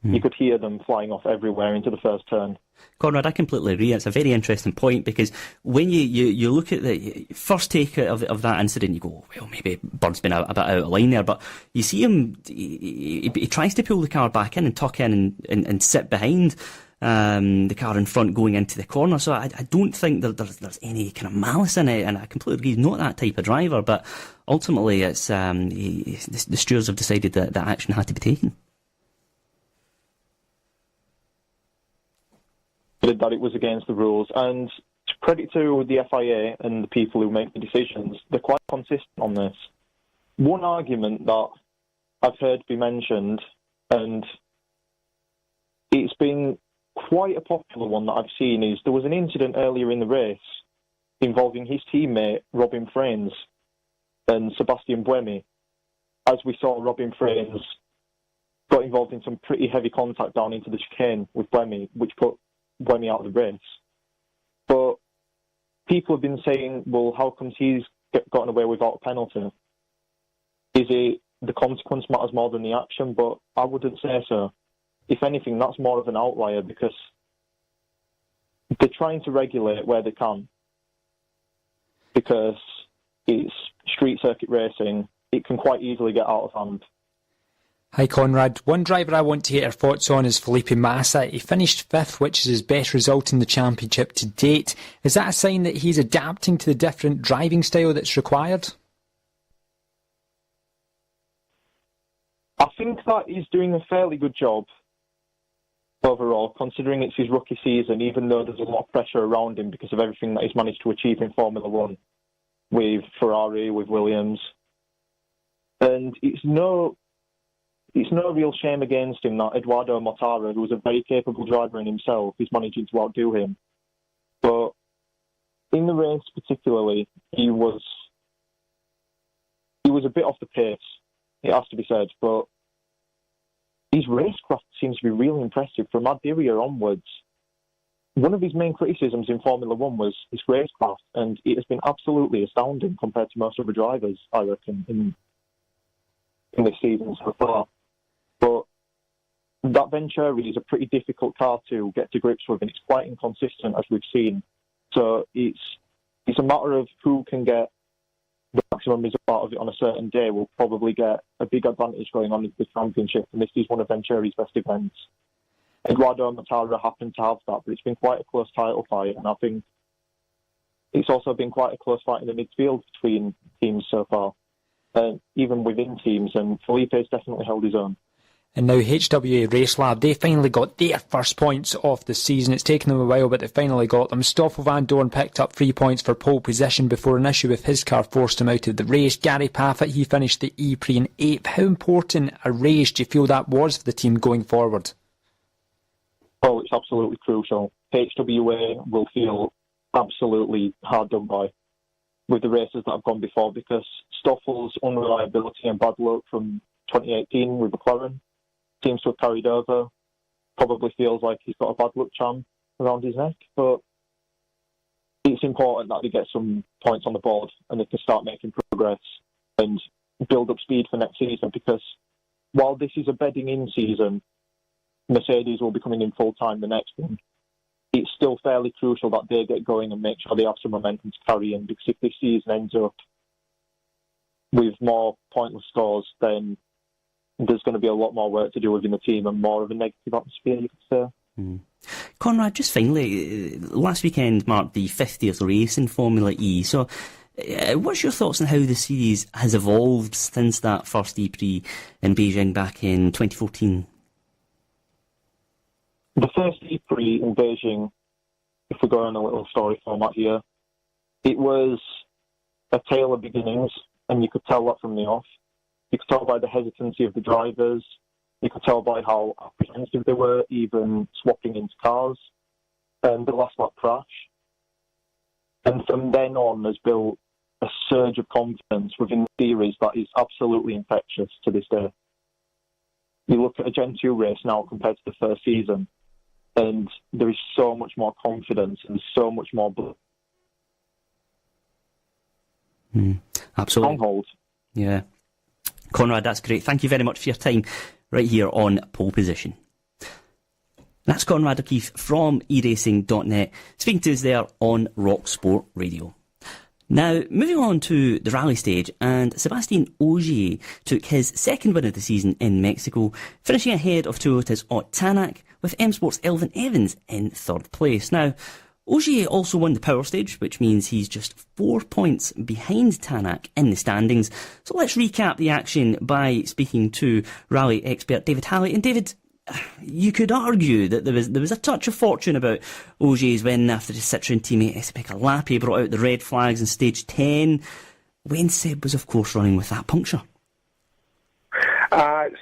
You could hear them flying off everywhere into the first turn. Conrad, I completely agree. It's a very interesting point because when you look at the first take of that incident, you go, well, maybe Bird's been a bit out of line there, but you see him, he tries to pull the car back in and tuck in and sit behind the car in front going into the corner. So I don't think there's any kind of malice in it, and I completely agree, he's not that type of driver, but ultimately it's the stewards have decided that action had to be taken. That it was against the rules, and credit to the FIA and the people who make the decisions, they're quite consistent on this. One argument that I've heard be mentioned, and it's been quite a popular one that I've seen, is there was an incident earlier in the race involving his teammate Robin Fraines and Sebastian Buemi. As we saw, Robin Fraines got involved in some pretty heavy contact down into the chicane with Buemi, which put Buemi out of the race. But people have been saying, well, how comes he's gotten away without a penalty? Is it the consequence matters more than the action? But I wouldn't say so. If anything, that's more of an outlier because they're trying to regulate where they can. Because it's street circuit racing, it can quite easily get out of hand. Hi Conrad. One driver I want to get your thoughts on is Felipe Massa. He finished fifth, which is his best result in the championship to date. Is that a sign that he's adapting to the different driving style that's required? I think that he's doing a fairly good job overall, considering it's his rookie season, even though there's a lot of pressure around him because of everything that he's managed to achieve in Formula One with Ferrari, with Williams. And it's no it's no real shame against him that Eduardo Mortara, who was a very capable driver in himself, is managing to outdo him. But in the race particularly, he was a bit off the pace, it has to be said, but his racecraft seems to be really impressive. From Adbiria onwards, one of his main criticisms in Formula One was his racecraft, and it has been absolutely astounding compared to most other drivers, I reckon, in this season so far. But that Venturi is a pretty difficult car to get to grips with, and it's quite inconsistent, as we've seen. So it's a matter of who can get the maximum result out of it on a certain day will probably get a big advantage going on into the championship, and this is one of Venturi's best events. Eduardo Mortara happened to have that, but it's been quite a close title fight, and I think it's also been quite a close fight in the midfield between teams so far, even within teams, and Felipe's definitely held his own. And now HWA Race Lab, they finally got their first points of the season. It's taken them a while, but they finally got them. Stoffel Van Dorn picked up 3 points for pole position before an issue with his car forced him out of the race. Gary Paffett, he finished the E-Prix in 8th. How important a race do you feel that was for the team going forward? Oh, it's absolutely crucial. HWA will feel absolutely hard done by with the races that have gone before, because Stoffel's unreliability and bad luck from 2018 with McLaren seems to have carried over. Probably feels like he's got a bad luck charm around his neck, but it's important that they get some points on the board and they can start making progress and build up speed for next season, because while this is a bedding in season, Mercedes will be coming in full time the next one. It's still fairly crucial that they get going and make sure they have some momentum to carry in, because if this season ends up with more pointless scores, then there's going to be a lot more work to do within the team and more of a negative atmosphere, you could say. Conrad, just finally, last weekend marked the 50th race in Formula E, so what's your thoughts on how the series has evolved since that first E-Prix in Beijing back in 2014? The first E-Prix in Beijing, if we go on a little story format here, it was a tale of beginnings, and you could tell that from the off. You could tell by the hesitancy of the drivers. You could tell by how apprehensive they were, even swapping into cars, and the last lap crash. And from then on, there's built a surge of confidence within the series that is absolutely infectious to this day. You look at a Gen 2 race now compared to the first season, and there is so much more confidence and so much more blood. Absolutely. Stronghold. Yeah. Conrad, that's great. Thank you very much for your time right here on Pole Position. That's Conrad O'Keefe from eracing.net speaking to us there on Rock Sport Radio. Now, moving on to the rally stage, and Sébastien Ogier took his second win of the season in Mexico, finishing ahead of Toyota's Ott Tanak, with M Sport's Elvin Evans in third place. Now, Ogier also won the power stage, which means he's just 4 points behind Tanak in the standings. So let's recap the action by speaking to rally expert David Halley. And David, you could argue that there was a touch of fortune about Ogier's win after his Citroën teammate Esteban Lapa brought out the red flags in stage 10, when Seb was of course running with that puncture.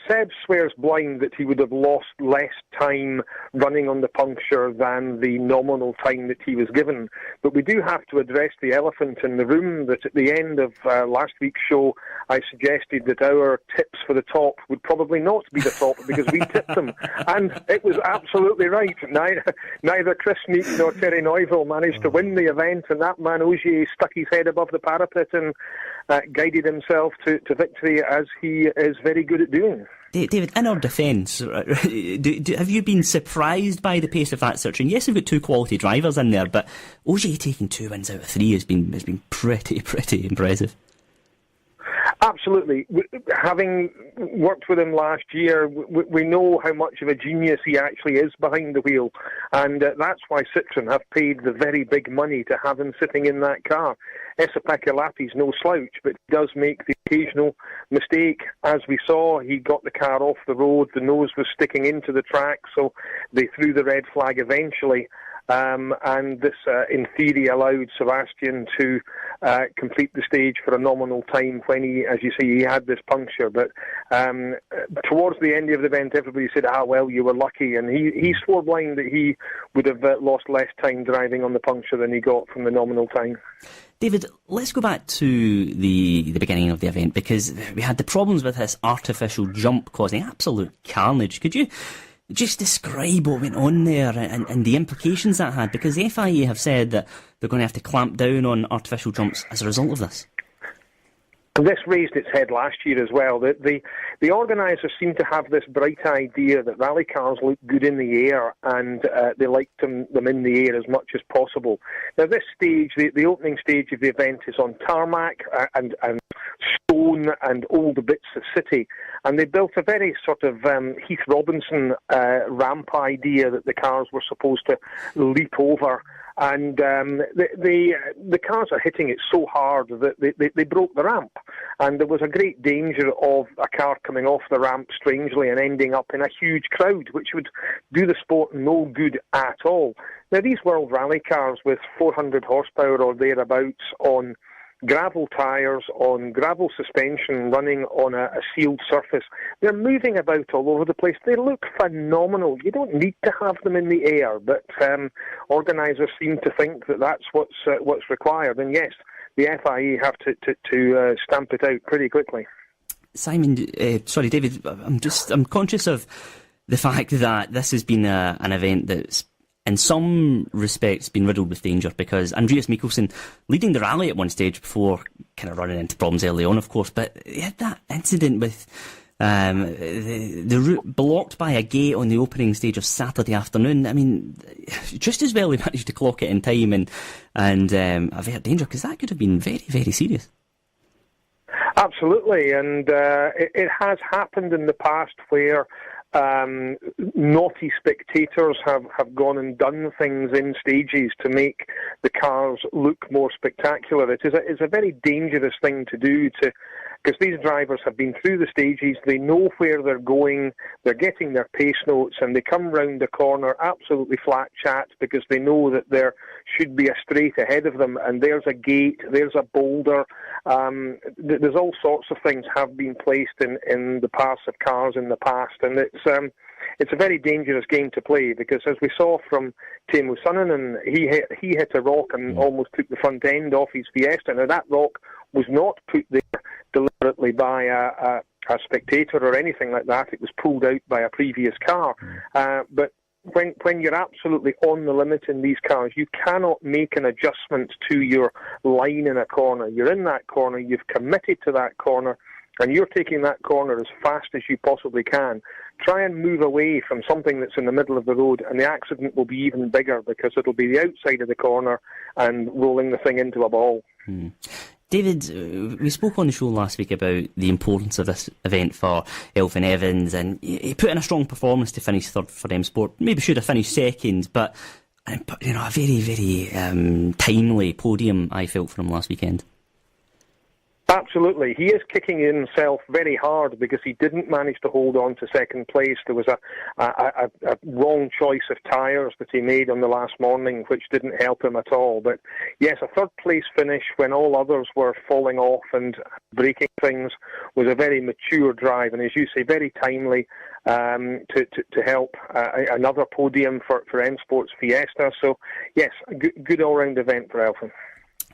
Seb swears blind that he would have lost less time running on the puncture than the nominal time that he was given. But we do have to address the elephant in the room, that at the end of last week's show, I suggested that our tips for the top would probably not be the top because we tipped them. And it was absolutely right. Neither Chris Meek nor Terry Neuville managed to win the event, and that man Ogier stuck his head above the parapet and guided himself to victory, as he is very good at doing. David, in our defence, have you been surprised by the pace of that Citroën? Yes, we've got two quality drivers in there, but Ogier taking 2 wins out of 3 has been pretty impressive. Absolutely. Having worked with him last year, we know how much of a genius he actually is behind the wheel, and that's why Citroën have paid the very big money to have him sitting in that car. Esteban Lapa's no slouch, but he does make the occasional mistake. As we saw, he got the car off the road, the nose was sticking into the track, so they threw the red flag eventually. and this, in theory, allowed Sebastian to complete the stage for a nominal time when he, as you say, he had this puncture. But towards the end of the event, everybody said, well, you were lucky. And he swore blind that he would have lost less time driving on the puncture than he got from the nominal time. David, let's go back to the beginning of the event, because we had the problems with this artificial jump causing absolute carnage. Could you just describe what went on there and the implications that had? Because the FIA have said that they're going to have to clamp down on artificial jumps as a result of this. This raised its head last year as well. The organisers seem to have this bright idea that rally cars look good in the air, and they like them in the air as much as possible. Now, this stage, the opening stage of the event, is on tarmac and stone and old bits of city, and they built a very sort of Heath Robinson ramp idea that the cars were supposed to leap over. And the cars are hitting it so hard that they broke the ramp. And there was a great danger of a car coming off the ramp strangely and ending up in a huge crowd, which would do the sport no good at all. Now, these World Rally cars with 400 horsepower or thereabouts on gravel tyres, on gravel suspension, running on a sealed surface, they're moving about all over the place. They look phenomenal. You don't need to have them in the air, but organisers seem to think that that's what's required. And yes, the FIA have to stamp it out pretty quickly. David, I'm conscious of the fact that this has been an event that's in some respects been riddled with danger, because Andreas Mikkelsen leading the rally at one stage before kind of running into problems early on, of course, but he had that incident with the route blocked by a gate on the opening stage of Saturday afternoon. I mean, just as well he managed to clock it in time and avert danger, because that could have been very, very serious. Absolutely, and it has happened in the past where naughty spectators have gone and done things in stages to make the cars look more spectacular. It's a very dangerous thing to do, because these drivers have been through the stages, they know where they're going, they're getting their pace notes, and they come round the corner absolutely flat chat because they know that there should be a straight ahead of them, and there's a gate, there's a boulder. There's all sorts of things have been placed in the paths of cars in the past, and it's a very dangerous game to play, because as we saw from Teemu Suninen, he hit a rock and almost took the front end off his Fiesta. Now, that rock was not put there deliberately by a spectator or anything like that. It was pulled out by a previous car. But when you're absolutely on the limit in these cars, you cannot make an adjustment to your line in a corner. You're in that corner, you've committed to that corner, and you're taking that corner as fast as you possibly can. Try and move away from something that's in the middle of the road, and the accident will be even bigger, because it'll be the outside of the corner and rolling the thing into a ball. David, we spoke on the show last week about the importance of this event for Elfyn Evans, and he put in a strong performance to finish third for M Sport. Maybe should have finished second, but a very, very timely podium I felt for him last weekend. Absolutely. He is kicking himself very hard because he didn't manage to hold on to second place. There was a wrong choice of tyres that he made on the last morning, which didn't help him at all. But yes, a third place finish when all others were falling off and breaking things was a very mature drive, and as you say, very timely to help another podium for M Sport's Fiesta. So yes, a good all-round event for Elfyn.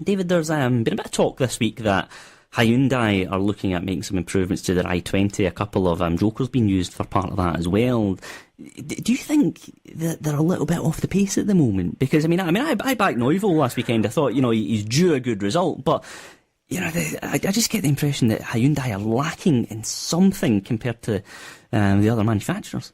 David, there's been a bit of talk this week that Hyundai are looking at making some improvements to their i20. A couple of jokers being used for part of that as well. Do you think that they're a little bit off the pace at the moment? Because I backed Neuville last weekend. I thought he's due a good result, but I just get the impression that Hyundai are lacking in something compared to the other manufacturers.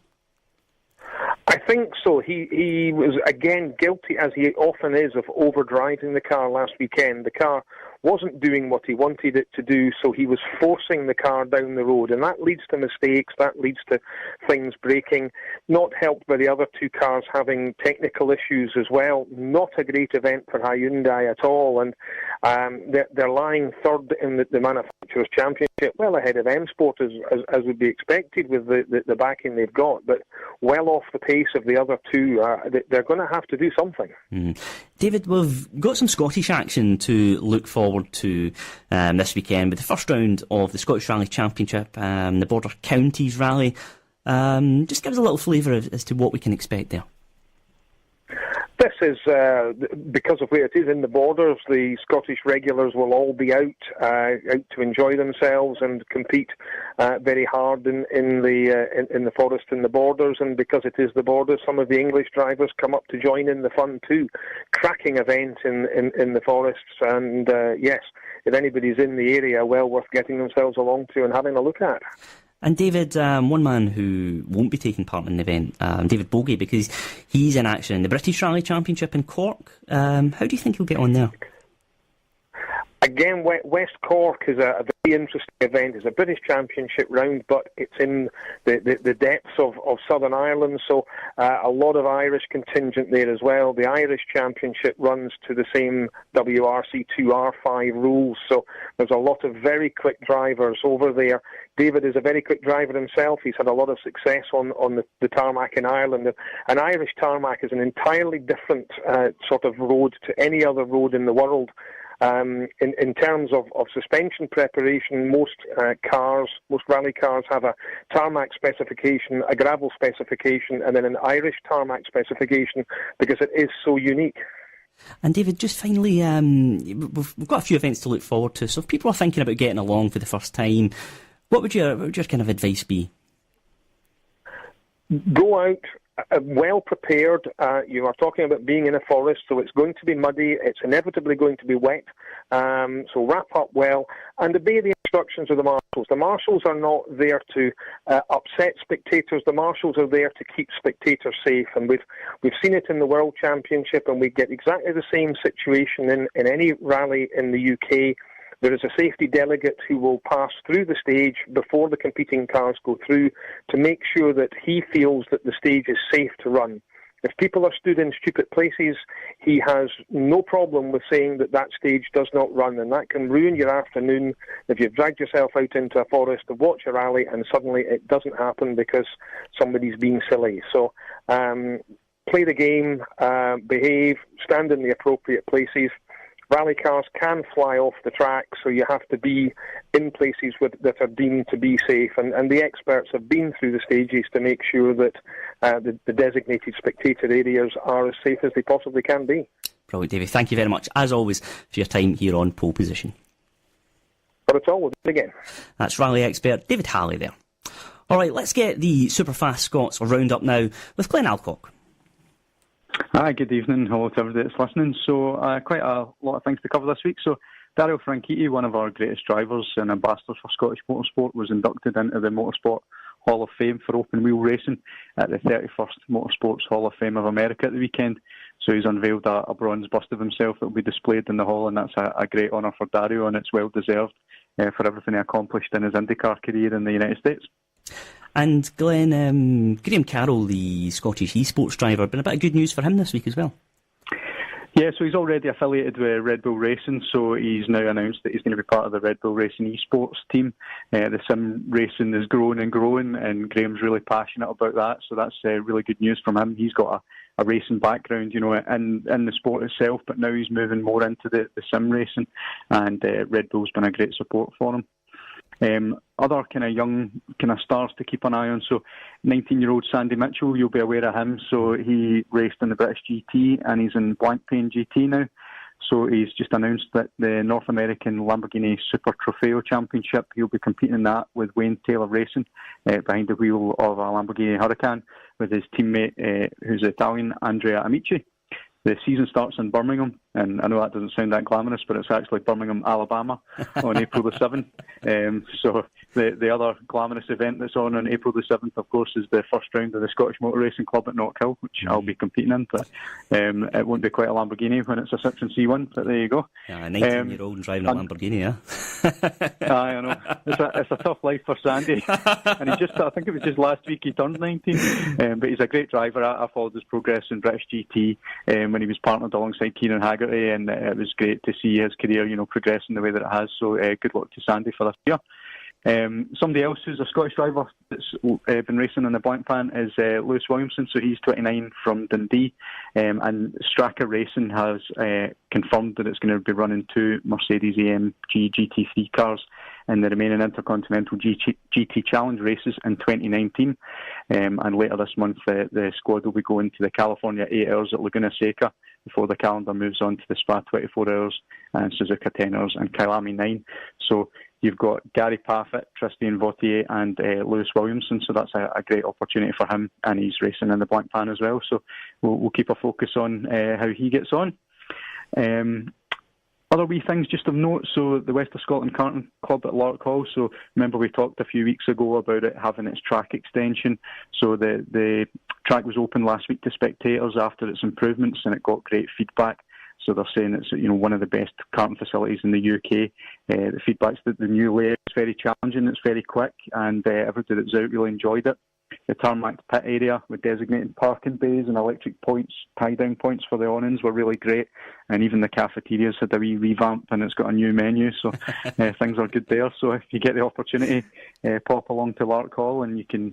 I think so. He was, again, guilty, as he often is, of overdriving the car last weekend. The car wasn't doing what he wanted it to do, so he was forcing the car down the road, and that leads to mistakes, that leads to things breaking, not helped by the other two cars having technical issues as well. Not a great event for Hyundai at all, and they're lying third in the Manufacturers' Championship, well ahead of M Sport as would be expected with the backing they've got, but well off the pace of the other two. They're going to have to do something. David, we've got some Scottish action to look forward to this weekend with the first round of the Scottish Rally Championship, the Border Counties Rally. Just give us a little flavour as to what we can expect there. This is, because of where it is in the borders, the Scottish regulars will all be out to enjoy themselves and compete very hard in the forest and the borders. And because it is the borders, some of the English drivers come up to join in the fun too. Cracking event in the forests, and yes, if anybody's in the area, well worth getting themselves along to and having a look at. And David, one man who won't be taking part in the event, David Bogie, because he's in action in the British Rally Championship in Cork. How do you think he'll get on there? Again, West Cork is a very interesting event. It's a British Championship round, but it's in the depths of Southern Ireland, so a lot of Irish contingent there as well. The Irish Championship runs to the same WRC2R5 rules, so there's a lot of very quick drivers over there. David is a very quick driver himself. He's had a lot of success on the tarmac in Ireland. An Irish tarmac is an entirely different sort of road to any other road in the world. In terms of suspension preparation, most rally cars have a tarmac specification, a gravel specification, and then an Irish tarmac specification because it is so unique. And David, just finally, we've got a few events to look forward to, so if people are thinking about getting along for the first time, what would your kind of advice be? Go out well prepared. You are talking about being in a forest, so it's going to be muddy, it's inevitably going to be wet, so wrap up well and obey the instructions of the marshals. The marshals are not there to upset spectators. The marshals are there to keep spectators safe, and we've seen it in the World Championship, and we get exactly the same situation in any rally in the UK. There is a safety delegate who will pass through the stage before the competing cars go through to make sure that he feels that the stage is safe to run. If people are stood in stupid places, he has no problem with saying that stage does not run, and that can ruin your afternoon if you've dragged yourself out into a forest to watch a rally and suddenly it doesn't happen because somebody's being silly. So play the game, behave, stand in the appropriate places. Rally cars can fly off the track, so you have to be in places that are deemed to be safe. And the experts have been through the stages to make sure that the designated spectator areas are as safe as they possibly can be. Brilliant, David. Thank you very much, as always, for your time here on Pole Position. Not at all. We'll do it again. That's rally expert David Halley there. All right, let's get the Superfast Scots roundup now with Glenn Alcock. Hi, good evening. Hello to everybody that's listening. So, quite a lot of things to cover this week. So, Dario Franchitti, one of our greatest drivers and ambassadors for Scottish motorsport, was inducted into the Motorsport Hall of Fame for open wheel racing at the 31st Motorsports Hall of Fame of America at the weekend. So he's unveiled a bronze bust of himself that will be displayed in the hall, and that's a great honour for Dario, and it's well deserved for everything he accomplished in his IndyCar career in the United States. And Glenn, Graham Carroll, the Scottish esports driver, been a bit of good news for him this week as well. Yeah, so he's already affiliated with Red Bull Racing, so he's now announced that he's going to be part of the Red Bull Racing esports team. The sim racing is growing and growing, and Graham's really passionate about that, so that's really good news from him. He's got a racing background, you know, in the sport itself, but now he's moving more into the sim racing, and Red Bull's been a great support for him. Other kind of young kind of stars to keep an eye on. So 19-year-old Sandy Mitchell, you'll be aware of him. So he raced in the British GT and he's in Blancpain GT now. So he's just announced that the North American Lamborghini Super Trofeo Championship, he'll be competing in that with Wayne Taylor Racing behind the wheel of a Lamborghini Huracan with his teammate, who's Italian, Andrea Amici. The season starts in Birmingham and I know that doesn't sound that glamorous, but it's actually Birmingham, Alabama on April the 7th. So the other glamorous event that's on April the 7th, of course, is the first round of the Scottish Motor Racing Club at Knockhill, which I'll be competing in, but it won't be quite a Lamborghini when it's a Citroen C1, but there you go. Yeah, a 19-year-old driving a Lamborghini, yeah? I know. It's a tough life for Sandy. And I think it was just last week he turned 19. But he's a great driver. I followed his progress in British GT when he was partnered alongside Kieran Haggerty, and it was great to see his career, progressing the way that it has. So good luck to Sandy for this year. Somebody else who's a Scottish driver that's been racing in the Blancpain is Lewis Williamson, so he's 29 from Dundee, and Straka Racing has confirmed that it's going to be running 2 Mercedes AMG GT3 cars in the remaining Intercontinental GT Challenge races in 2019, and later this month the squad will be going to the California 8 Hours at Laguna Seca before the calendar moves on to the Spa 24 Hours and Suzuka 10 Hours and Kyalami 9. So you've got Gary Paffett, Tristan Vautier and Lewis Williamson, so that's a great opportunity for him, and he's racing in the Blancpain as well, so we'll keep a focus on how he gets on. Other wee things just of note, so the West of Scotland Karting Club at Lark Hall, so remember we talked a few weeks ago about it having its track extension, so the track was open last week to spectators after its improvements and it got great feedback. So they're saying it's one of the best karting facilities in the UK. The feedback's that the new layout is very challenging, it's very quick, and everybody that's out really enjoyed it. The tarmac pit area with designated parking bays and electric points, tie-down points for the awnings were really great, and even the cafeteria's had a wee revamp and it's got a new menu, so things are good there. So if you get the opportunity, pop along to Lark Hall and you can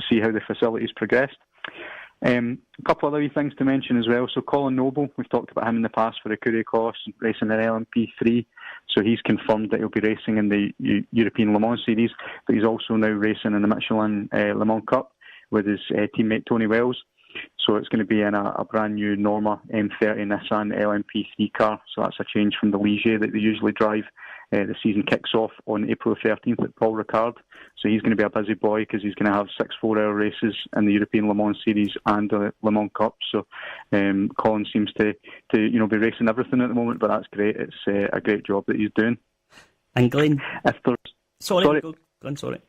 see how the facility's progressed. A couple other wee things to mention as well. So Colin Noble, we've talked about him in the past for the Courier Cross, racing in LMP3. So he's confirmed that he'll be racing in the European Le Mans Series, but he's also now racing in the Michelin Le Mans Cup with his teammate Tony Wells. So it's going to be in a brand new Norma M30 Nissan LMP3 car. So that's a change from the Ligier that they usually drive. The season kicks off on April 13th at Paul Ricard. So he's going to be a busy boy because he's going to have 6 4-hour races in the European Le Mans Series and the Le Mans Cup. So Colin seems to be racing everything at the moment, but that's great. It's a great job that he's doing. And Glenn, sorry. Go on, sorry.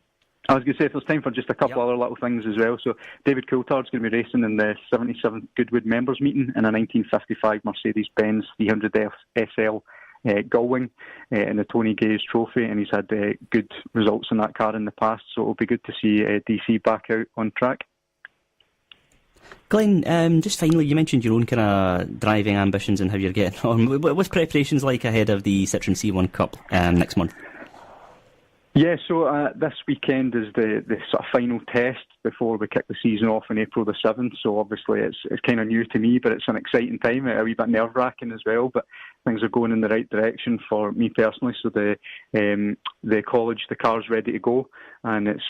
I was going to say, if there's time for just a couple other little things as well. So David Coulthard's going to be racing in the 77th Goodwood Members Meeting in a 1955 Mercedes-Benz 300 SL Gullwing in the Tony Gaze Trophy, and he's had good results in that car in the past, so it'll be good to see DC back out on track. Glenn, just finally, you mentioned your own kind of driving ambitions and how you're getting on. What's preparations like ahead of the Citroen C1 Cup next month? Yeah, so this weekend is the sort of final test before we kick the season off on April the 7th. So obviously it's kind of new to me, but it's an exciting time, a wee bit nerve-wracking as well. But things are going in the right direction for me personally. So the college, the car's ready to go, and it's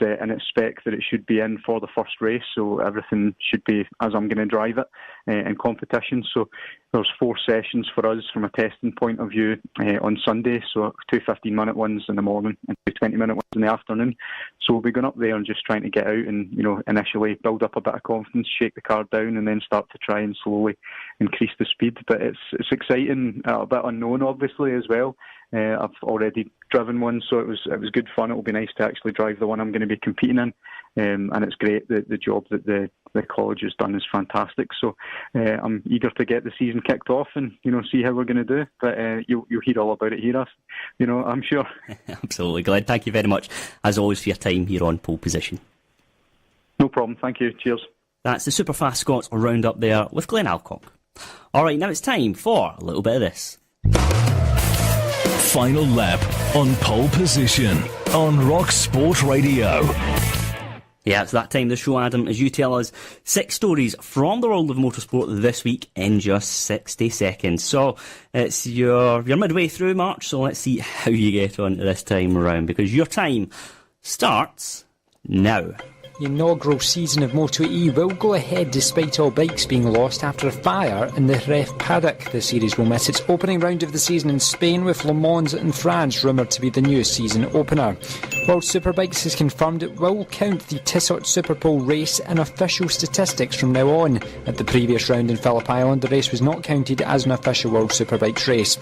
spec that it should be in for the first race. So everything should be as I'm going to drive it in competition. So there's 4 sessions for us from a testing point of view on Sunday. So 2 15-minute ones in the morning and 2 20-minute ones in the afternoon. So we'll be going up there and just trying to get out and initially build up a bit of confidence, shake the car down, and then start to try and slowly increase the speed. But it's exciting, a bit unknown obviously as well. I've already driven one, so it was good fun. It will be nice to actually drive the one I'm going to be competing in, and it's great. The job that the college has done is fantastic. So I'm eager to get the season kicked off and see how we're going to do. But you'll hear all about it here, I'm sure. Absolutely, Glenn. Thank you very much as always for your time here on Pole Position. No problem. Thank you. Cheers. That's the Superfast Scots roundup there with Glenn Alcock. All right, now it's time for a little bit of this. Final lap on Pole Position on Rock Sport Radio. Yeah, it's that time of the show, Adam, as you tell us 6 stories from the world of motorsport this week in just 60 seconds. So it's you're midway through March, so let's see how you get on this time around, because your time starts now. The inaugural season of Moto E will go ahead despite all bikes being lost after a fire in the Ref paddock. The series will miss its opening round of the season in Spain, with Le Mans in France rumoured to be the new season opener. World Superbikes has confirmed it will count the Tissot Superpole race in official statistics from now on. At the previous round in Phillip Island, the race was not counted as an official World Superbikes race.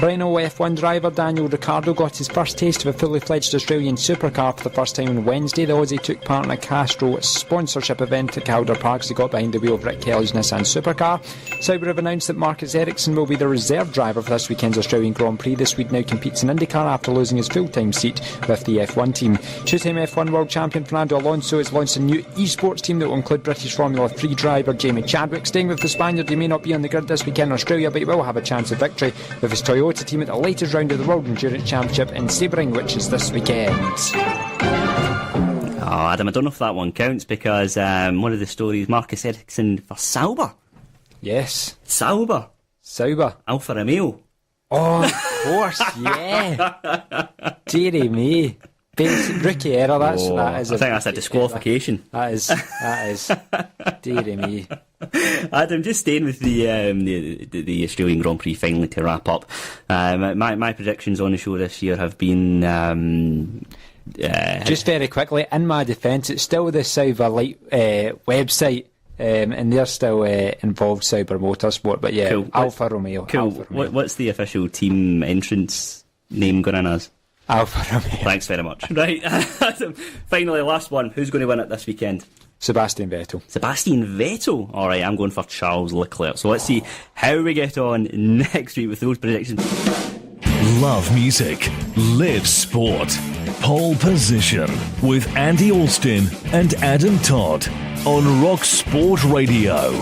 Renault F1 driver Daniel Ricciardo got his first taste of a fully fledged Australian supercar for the first time on Wednesday. The Aussie took part in a Castro sponsorship event at Calder Park as he got behind the wheel of Rick Kelly's Nissan supercar. Sauber have announced that Marcus Ericsson will be the reserve driver for this weekend's Australian Grand Prix. The Swede now competes in IndyCar after losing his full-time seat with the F1 team. Two-time F1 world champion Fernando Alonso has launched a new esports team that will include British Formula 3 driver Jamie Chadwick. Staying with the Spaniard, he may not be on the grid this weekend in Australia, but he will have a chance of victory with his Toyota team at the latest round of the World Endurance Championship in Sebring, which is this weekend. Oh, Adam, I don't know if that one counts because one of the stories, Marcus Ericsson for Sauber. Yes. Sauber. Alfa Romeo. Oh, of course, yeah. Dearie me. Basic rookie error, that is. I think that's a disqualification. That is. Dearie me. Adam, just staying with the Australian Grand Prix finally to wrap up. My predictions on the show this year have been... just very quickly, in my defence, it's still the Sauber Light website, and they're still involved, Sauber Motorsport, but yeah, cool. Alfa Romeo. Cool. Alfa Romeo. What's the official team entrance name going in as? Alfa Romeo. Thanks very much. Right, finally, last one. Who's going to win it this weekend? Sebastian Vettel. Alright, I'm going for Charles Leclerc. So let's see how we get on next week with those predictions. Love music, live sport. Pole Position with Andy Alston and Adam Todd on Rock Sport Radio.